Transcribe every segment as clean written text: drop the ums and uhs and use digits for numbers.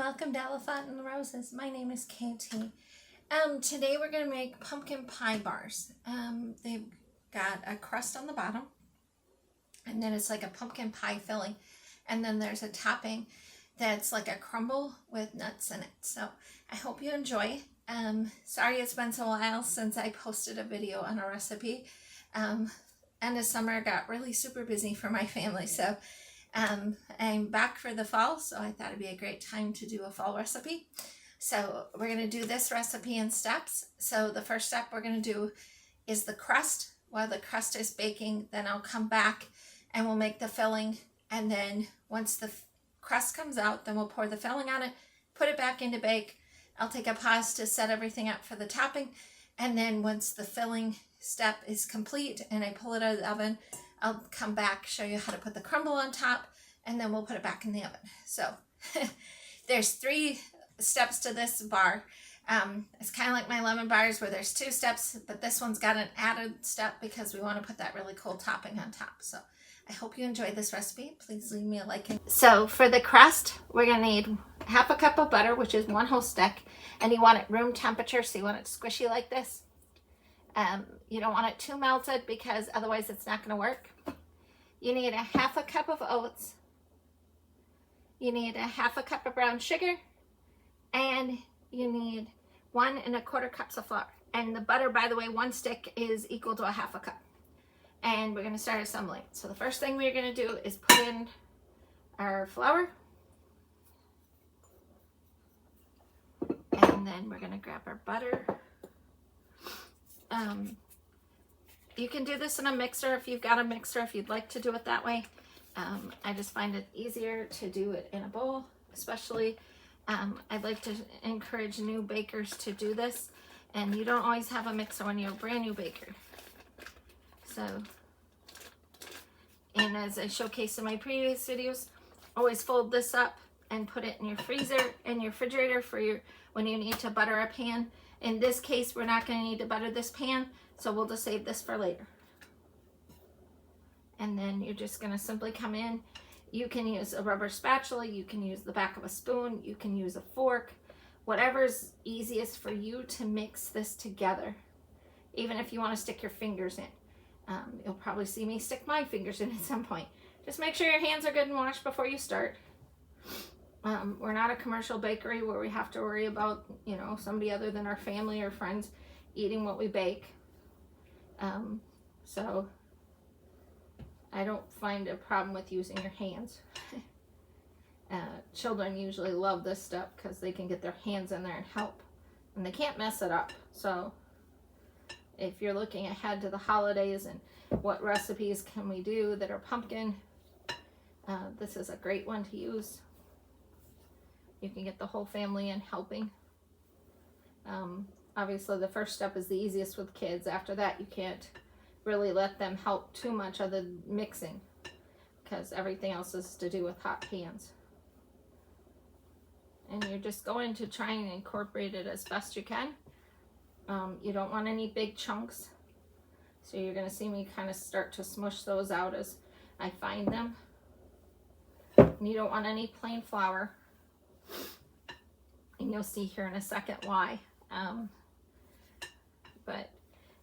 welcome to Elefant and the Roses. My name is Katie. Today we're going to make pumpkin pie bars. They've got a crust on the bottom, and then it's like a pumpkin pie filling, and then there's a topping that's like a crumble with nuts in it. So I hope you enjoy. Sorry it's been so while since I posted a video on a recipe. End of summer got really super busy for my family, so I'm back for the fall, so I thought it'd be a great time to do a fall recipe. So we're going to do this recipe in steps. So the first step we're going to do is the crust. While the crust is baking, then I'll come back and we'll make the filling, and then once the crust comes out, then we'll pour the filling on it, put it back into bake. I'll take a pause to set everything up for the topping, and then once the filling step is complete and I pull it out of the oven, I'll come back, show you how to put the crumble on top, and then we'll put it back in the oven. So there's 3 steps to this bar. It's kind of like my lemon bars where there's 2 steps, but this one's got an added step because we want to put that really cool topping on top. So I hope you enjoy this recipe. Please leave me a like. So for the crust, we're going to need half a cup of butter, which is 1 whole stick, and you want it room temperature, so you want it squishy like this. You don't want it too melted because otherwise it's not going to work. You need a half a cup of oats. You need a half a cup of brown sugar, and you need 1 1/4 cups of flour. And the butter, by the way, 1 stick is equal to a half a cup. And we're going to start assembling. So the first thing we're going to do is put in our flour. And then we're going to grab our butter. You can do this in a mixer if you've got a mixer, if you'd like to do it that way. I just find it easier to do it in a bowl, especially I'd like to encourage new bakers to do this, and you don't always have a mixer when you're a brand new baker. So, and as I showcased in my previous videos, always fold this up and put it in your freezer and your refrigerator for when you need to butter a pan. In this case, we're not going to need to butter this pan, so we'll just save this for later. And then you're just going to simply come in. You can use a rubber spatula, you can use the back of a spoon, you can use a fork, whatever's easiest for you to mix this together. Even if you want to stick your fingers in. You'll probably see me stick my fingers in at some point. Just make sure your hands are good and washed before you start. We're not a commercial bakery where we have to worry about, you know, somebody other than our family or friends eating what we bake. So I don't find a problem with using your hands. Children usually love this stuff because they can get their hands in there and help, and they can't mess it up. So if you're looking ahead to the holidays and what recipes can we do that are pumpkin, this is a great one to use. You can get the whole family in helping. Obviously the first step is the easiest with kids. After that you can't really let them help too much other than mixing, because everything else is to do with hot pans. And you're just going to try and incorporate it as best you can. You don't want any big chunks, so you're going to see me kind of start to smush those out as I find them. And you don't want any plain flour, and you'll see here in a second why. But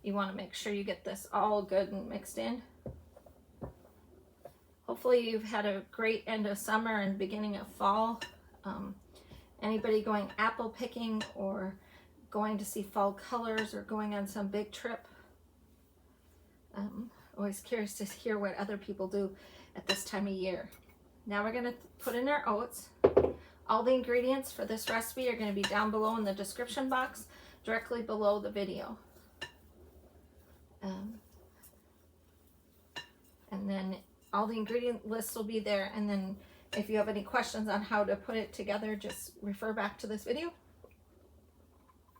you want to make sure you get this all good and mixed in. Hopefully you've had a great end of summer and beginning of fall. Anybody going apple picking or going to see fall colors or going on some big trip? Always curious to hear what other people do at this time of year. Now we're going to put in our oats. All the ingredients for this recipe are going to be down below in the description box, directly below the video. And then all the ingredient lists will be there, and then if you have any questions on how to put it together, just refer back to this video.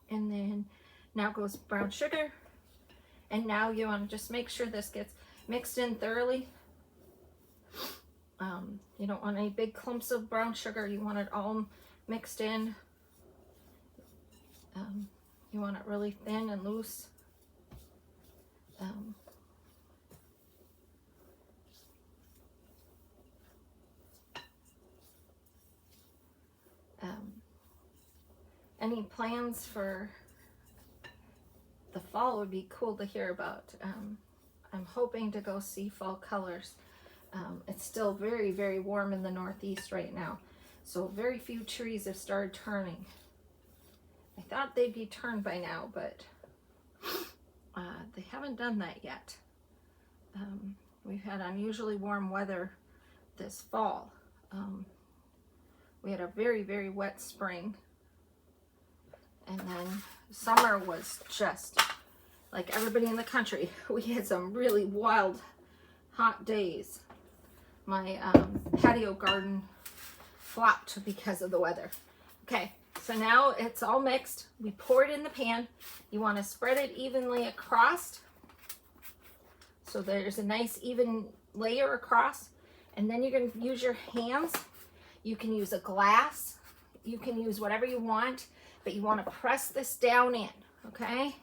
And then now goes brown sugar, and now you want to just make sure this gets mixed in thoroughly. You don't want any big clumps of brown sugar. You want it all mixed in. You want it really thin and loose. any plans for the fall would be cool to hear about. I'm hoping to go see fall colors. It's still very, very warm in the Northeast right now, so very few trees have started turning. I thought they'd be turned by now, but they haven't done that yet. We've had unusually warm weather this fall. We had a very, very wet spring, and then summer was just like everybody in the country. We had some really wild hot days. My patio garden flopped because of the weather. Okay, so now it's all mixed. We pour it in the pan. You want to spread it evenly across, so there's a nice even layer across. And then you're going to use your hands. You can use a glass. You can use whatever you want, but you want to press this down in, okay?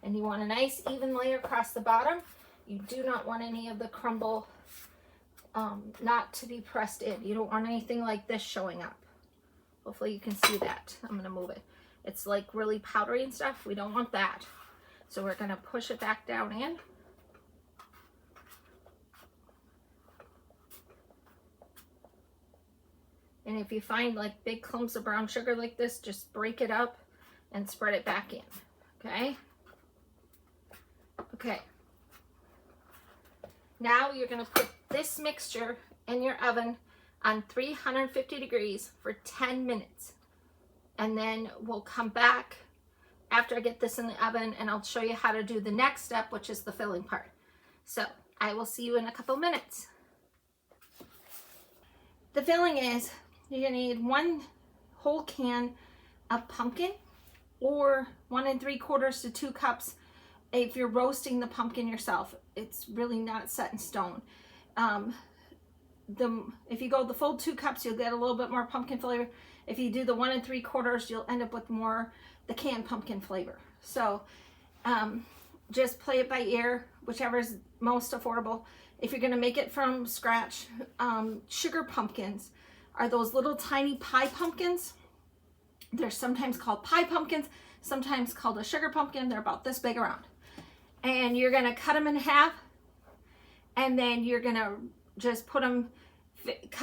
And you want a nice even layer across the bottom. You do not want any of the crumble not to be pressed in. You don't want anything like this showing up. Hopefully you can see that. I'm going to move it. It's like really powdery and stuff. We don't want that. So we're going to push it back down in. And if you find like big clumps of brown sugar like this, just break it up and spread it back in, okay? Okay. Now you're gonna put this mixture in your oven on 350 degrees for 10 minutes. And then we'll come back after I get this in the oven and I'll show you how to do the next step, which is the filling part. So I will see you in a couple minutes. The filling is, you're gonna need 1 whole can of pumpkin, or 1 3/4 to 2 cups if you're roasting the pumpkin yourself. It's really not set in stone. If you go the full 2 cups, you'll get a little bit more pumpkin flavor. If you do the 1 3/4, you'll end up with more the canned pumpkin flavor. So just play it by ear, whichever is most affordable. If you're gonna make it from scratch, sugar pumpkins are those little tiny pie pumpkins. They're sometimes called pie pumpkins, sometimes called a sugar pumpkin. They're about this big around. And you're gonna cut them in half, and then you're gonna just put them,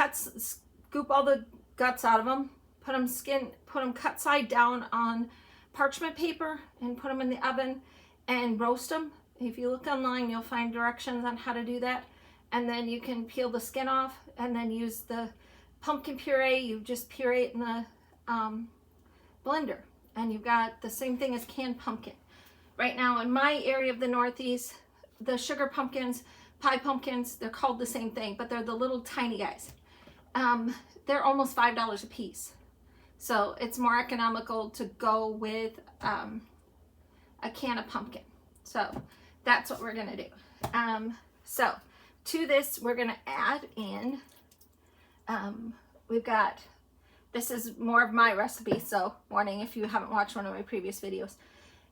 scoop all the guts out of them, put them cut side down on parchment paper, and put them in the oven and roast them. If you look online, you'll find directions on how to do that. And then you can peel the skin off and then use the pumpkin puree. You just puree it in the blender. And you've got the same thing as canned pumpkin. Right now in my area of the Northeast, the sugar pumpkins, pie pumpkins, they're called the same thing, but they're the little tiny guys. They're almost $5 a piece. So it's more economical to go with a can of pumpkin. So that's what we're gonna do. So to this, we're gonna add in, this is more of my recipe, so warning if you haven't watched one of my previous videos.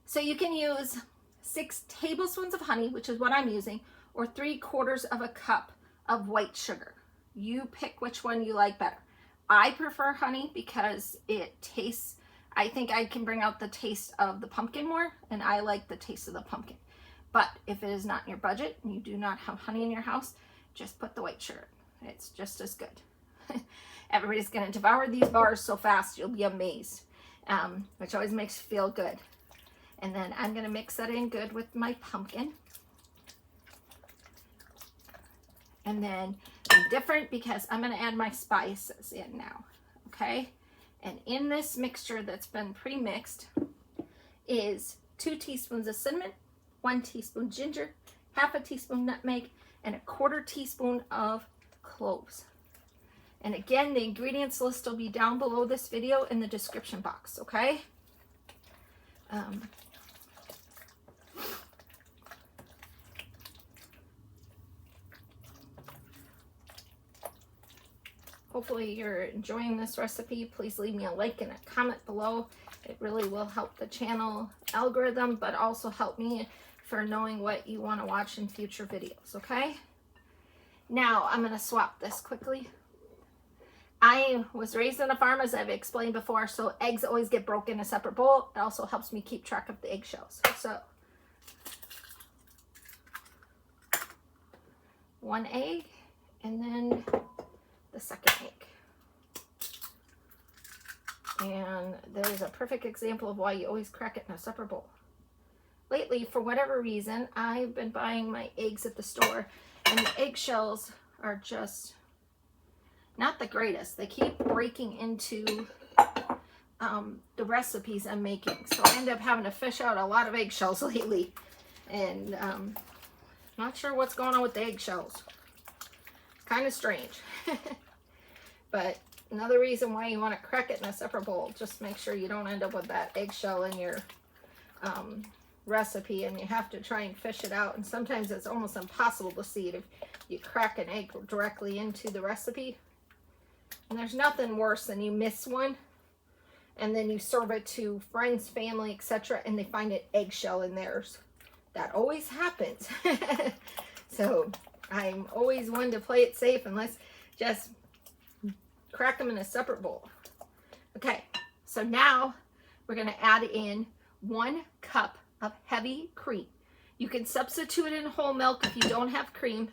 So you can use 6 tablespoons of honey, which is what I'm using, or 3/4 of a cup of white sugar. You pick which one you like better. I prefer honey because it tastes, I think I can bring out the taste of the pumpkin more, and I like the taste of the pumpkin. But if it is not in your budget and you do not have honey in your house, just put the white sugar. It's just as good. Everybody's gonna devour these bars so fast, you'll be amazed, which always makes you feel good. And then I'm gonna mix that in good with my pumpkin. And then I'm different because I'm gonna add my spices in now, okay? And in this mixture that's been pre-mixed is 2 teaspoons of cinnamon, 1 teaspoon ginger, 1/2 teaspoon nutmeg, and 1/4 teaspoon of cloves. And again, the ingredients list will be down below this video in the description box, okay? Hopefully you're enjoying this recipe. Please leave me a like and a comment below. It really will help the channel algorithm, but also help me for knowing what you want to watch in future videos, okay? Now I'm going to swap this quickly. I was raised on a farm, as I've explained before, so eggs always get broken in a separate bowl. It also helps me keep track of the eggshells. So 1 egg, and then the second egg. And there's a perfect example of why you always crack it in a separate bowl. Lately, for whatever reason, I've been buying my eggs at the store, and the eggshells are just not the greatest. They keep breaking into the recipes I'm making. So I end up having to fish out a lot of eggshells lately. And not sure what's going on with the eggshells. It's kind of strange. But another reason why you want to crack it in a separate bowl. Just make sure you don't end up with that eggshell in your recipe, and you have to try and fish it out. And sometimes it's almost impossible to see it if you crack an egg directly into the recipe. And there's nothing worse than you miss one, and then you serve it to friends, family, etc., and they find an eggshell in theirs. That always happens. So I'm always one to play it safe, and let's just crack them in a separate bowl. Okay, so now we're going to add in 1 cup of heavy cream. You can substitute in whole milk if you don't have cream,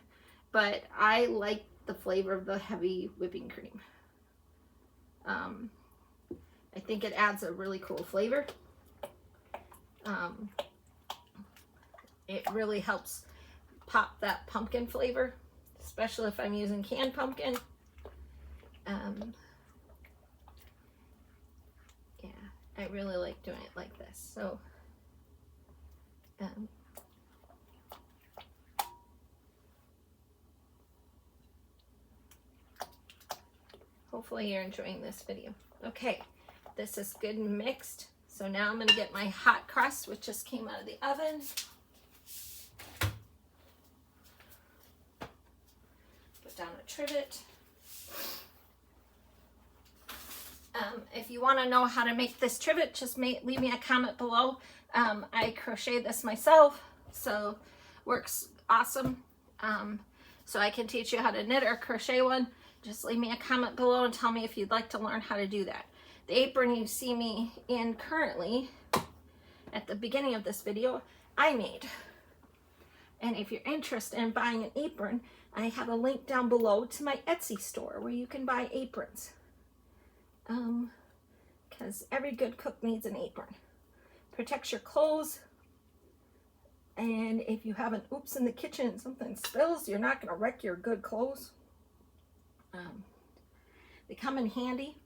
but I like the flavor of the heavy whipping cream. I think it adds a really cool flavor. It really helps pop that pumpkin flavor, especially if I'm using canned pumpkin. Yeah, I really like doing it like this. So hopefully you're enjoying this video. Okay, this is good and mixed. So now I'm going to get my hot crust, which just came out of the oven. Put down a trivet. If you want to know how to make this trivet, just leave me a comment below. I crocheted this myself, so works awesome. So I can teach you how to knit or crochet one. Just leave me a comment below and tell me if you'd like to learn how to do that. The apron you see me in currently at the beginning of this video, I made. And if you're interested in buying an apron, I have a link down below to my Etsy store where you can buy aprons. Because every good cook needs an apron. Protects your clothes. And if you have an oops in the kitchen and something spills, you're not going to wreck your good clothes. They come in handy.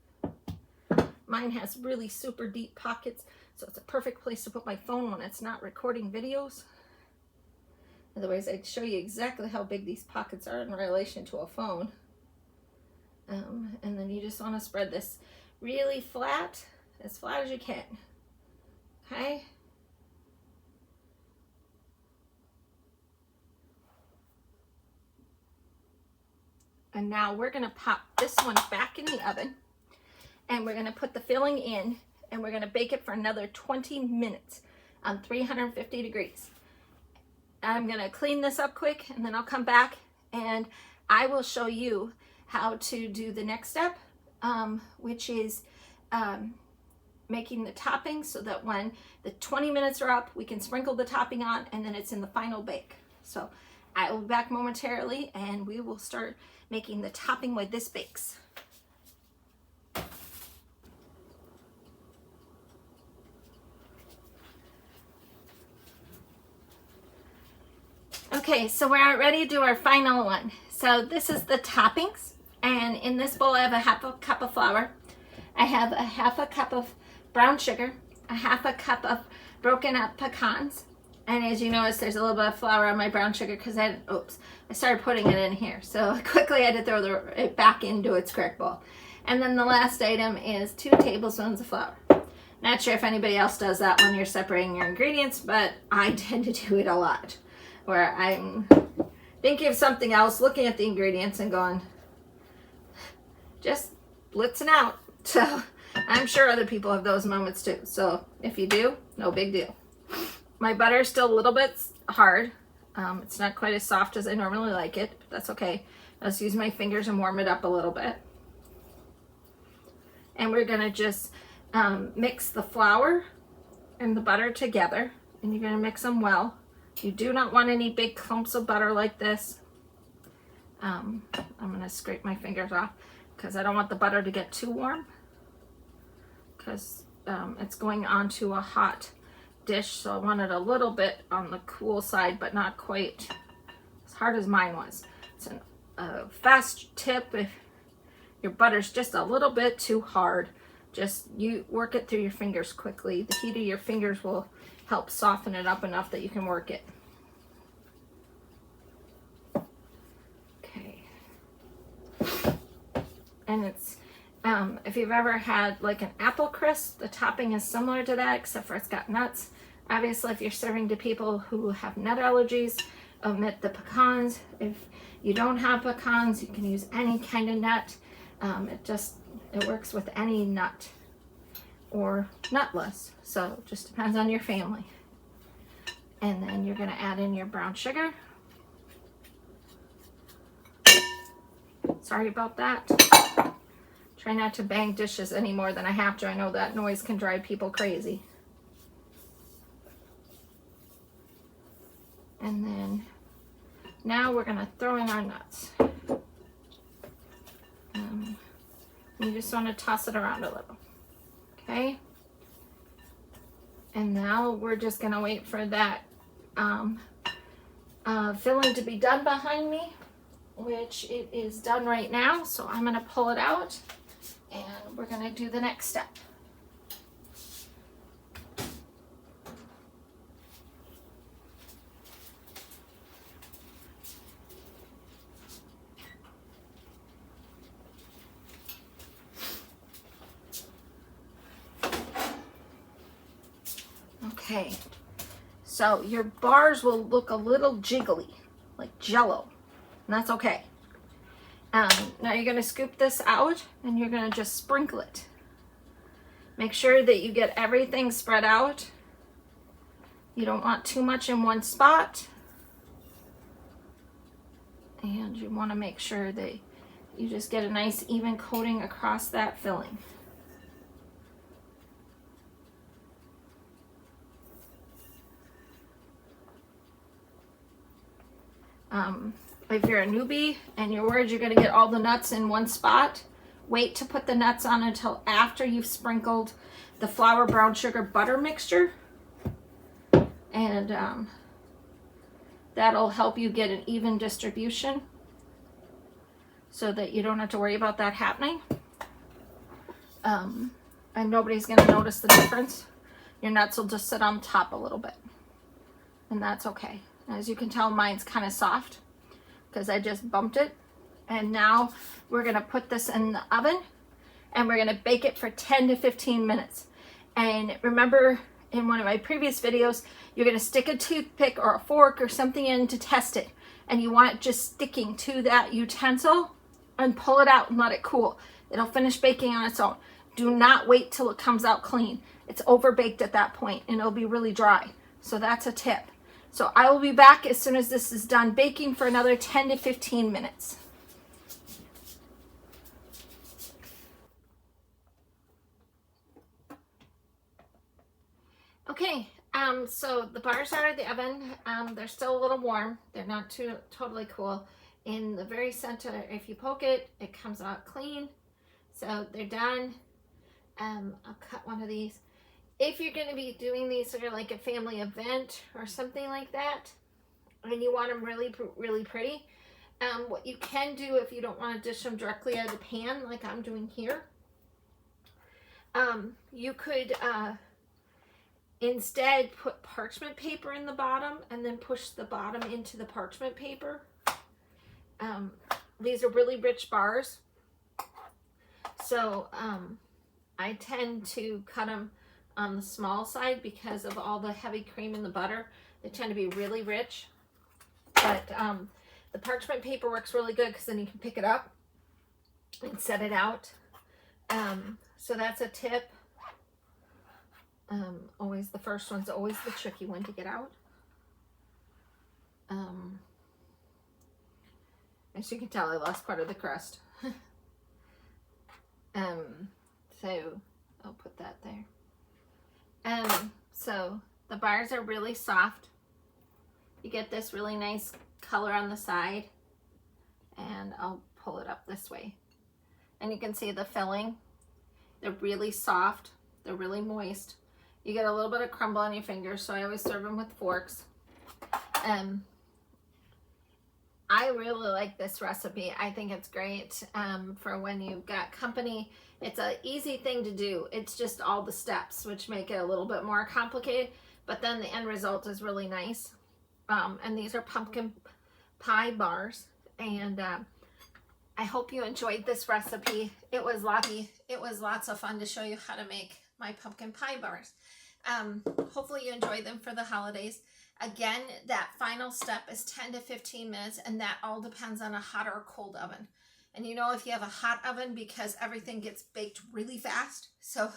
Mine has really super deep pockets, so it's a perfect place to put my phone when it's not recording videos. Otherwise, I'd show you exactly how big these pockets are in relation to a phone. And then you just want to spread this really flat, as flat as you can. Okay? And now we're going to pop this one back in the oven, and we're going to put the filling in, and we're going to bake it for another 20 minutes on 350 degrees. I'm going to clean this up quick, and then I'll come back and I will show you how to do the next step, which is making the topping so that when the 20 minutes are up, we can sprinkle the topping on, and then it's in the final bake. So I will be back momentarily, and we will start making the topping while this bakes. Okay, so we're ready to do our final one. So this is the toppings, and in this bowl I have a half a cup of flour. I have a half a cup of brown sugar, a half a cup of broken up pecans, and as you notice, there's a little bit of flour on my brown sugar because I started putting it in here. So quickly I had to throw it back into its correct bowl. And then the last item is 2 tablespoons of flour. Not sure if anybody else does that when you're separating your ingredients, but I tend to do it a lot. Where I'm thinking of something else, looking at the ingredients and going, just blitzing out. So I'm sure other people have those moments too. So if you do, no big deal. My butter is still a little bit hard. It's not quite as soft as I normally like it, but that's okay. I'll just use my fingers and warm it up a little bit. and we're gonna just mix the flour and the butter together, and you're gonna mix them well. You do not want any big clumps of butter like this. I'm gonna scrape my fingers off because I don't want the butter to get too warm, because it's going onto a hot dish, so I want it a little bit on the cool side, but not quite as hard as mine was. It's a fast tip: if your butter's just a little bit too hard, just you work it through your fingers quickly. The heat of your fingers will help soften it up enough that you can work it. Okay. And it's if you've ever had like an apple crisp, the topping is similar to that, except for it's got nuts. Obviously, if you're serving to people who have nut allergies, omit the pecans. If you don't have pecans, you can use any kind of nut. It works with any nut or nutless, so it just depends on your family. And then you're going to add in your brown sugar. Sorry about that. Try not to bang dishes any more than I have to. I know that noise can drive people crazy. And then now we're going to throw in our nuts. You just want to toss it around a little. Okay? And now we're just going to wait for that filling to be done behind me, which it is done right now. So I'm going to pull it out and we're going to do the next step. Okay, so your bars will look a little jiggly, like jello, and that's okay. Now you're going to scoop this out and you're going to just sprinkle it. Make sure that you get everything spread out. You don't want too much in one spot. And you want to make sure that you just get a nice even coating across that filling. If you're a newbie and you're worried you're going to get all the nuts in one spot, wait to put the nuts on until after you've sprinkled the flour, brown sugar, butter mixture. And that'll help you get an even distribution so that you don't have to worry about that happening. And nobody's going to notice the difference. Your nuts will just sit on top a little bit, and that's okay. As you can tell, mine's kind of soft because I just bumped it. And now we're going to put this in the oven and we're going to bake it for 10 to 15 minutes. And remember, in one of my previous videos, you're going to stick a toothpick or a fork or something in to test it. And you want it just sticking to that utensil, and pull it out and let it cool. It'll finish baking on its own. Do not wait till it comes out clean. It's over baked at that point and it'll be really dry. So that's a tip. So I will be back as soon as this is done baking for another 10 to 15 minutes. Okay, so the bars are in the oven. They're still a little warm. They're not totally cool. In the very center, if you poke it, it comes out clean. So they're done. I'll cut one of these. If you're going to be doing these for like a family event or something like that, and you want them really, really pretty, what you can do if you don't want to dish them directly out of the pan like I'm doing here, you could instead put parchment paper in the bottom and then push the bottom into the parchment paper. These are really rich bars, so I tend to cut them on the small side because of all the heavy cream in the butter. They tend to be really rich, but the parchment paper works really good because then you can pick it up and set it out. So that's a tip. Always the first one's always the tricky one to get out. As you can tell, I lost part of the crust. So I'll put that there. So the bars are really soft. You get this really nice color on the side, and I'll pull it up this way. And you can see the filling. They're really soft. They're really moist. You get a little bit of crumble on your fingers, so I always serve them with forks. I really like this recipe. I think it's great for when you've got company. It's an easy thing to do. It's just all the steps, which make it a little bit more complicated, but then the end result is really nice. And these are pumpkin pie bars, and I hope you enjoyed this recipe. It was lots of fun to show you how to make my pumpkin pie bars. Hopefully you enjoy them for the holidays. Again, that final step is 10 to 15 minutes, and that all depends on a hot or a cold oven. And you know, if you have a hot oven, because everything gets baked really fast, so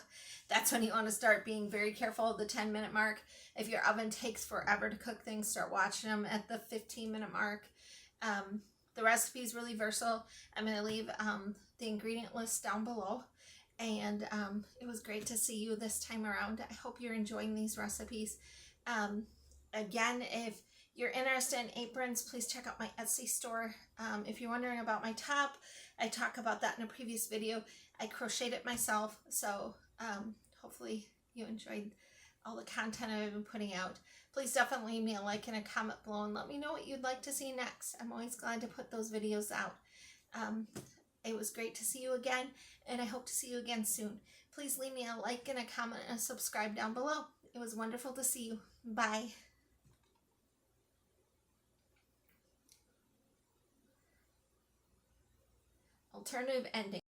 that's when you want to start being very careful of the 10-minute mark. If your oven takes forever to cook things, start watching them at the 15-minute mark. The recipe is really versatile. I'm going to leave the ingredient list down below. And it was great to see you this time around. I hope you're enjoying these recipes. Again, if you're interested in aprons, please check out my Etsy store. If you're wondering about my top, I talk about that in a previous video. I crocheted it myself, so hopefully you enjoyed all the content I've been putting out. Please definitely leave me a like and a comment below and let me know what you'd like to see next. I'm always glad to put those videos out. It was great to see you again, and I hope to see you again soon. Please leave me a like and a comment and subscribe down below. It was wonderful to see you. Bye. Alternative ending.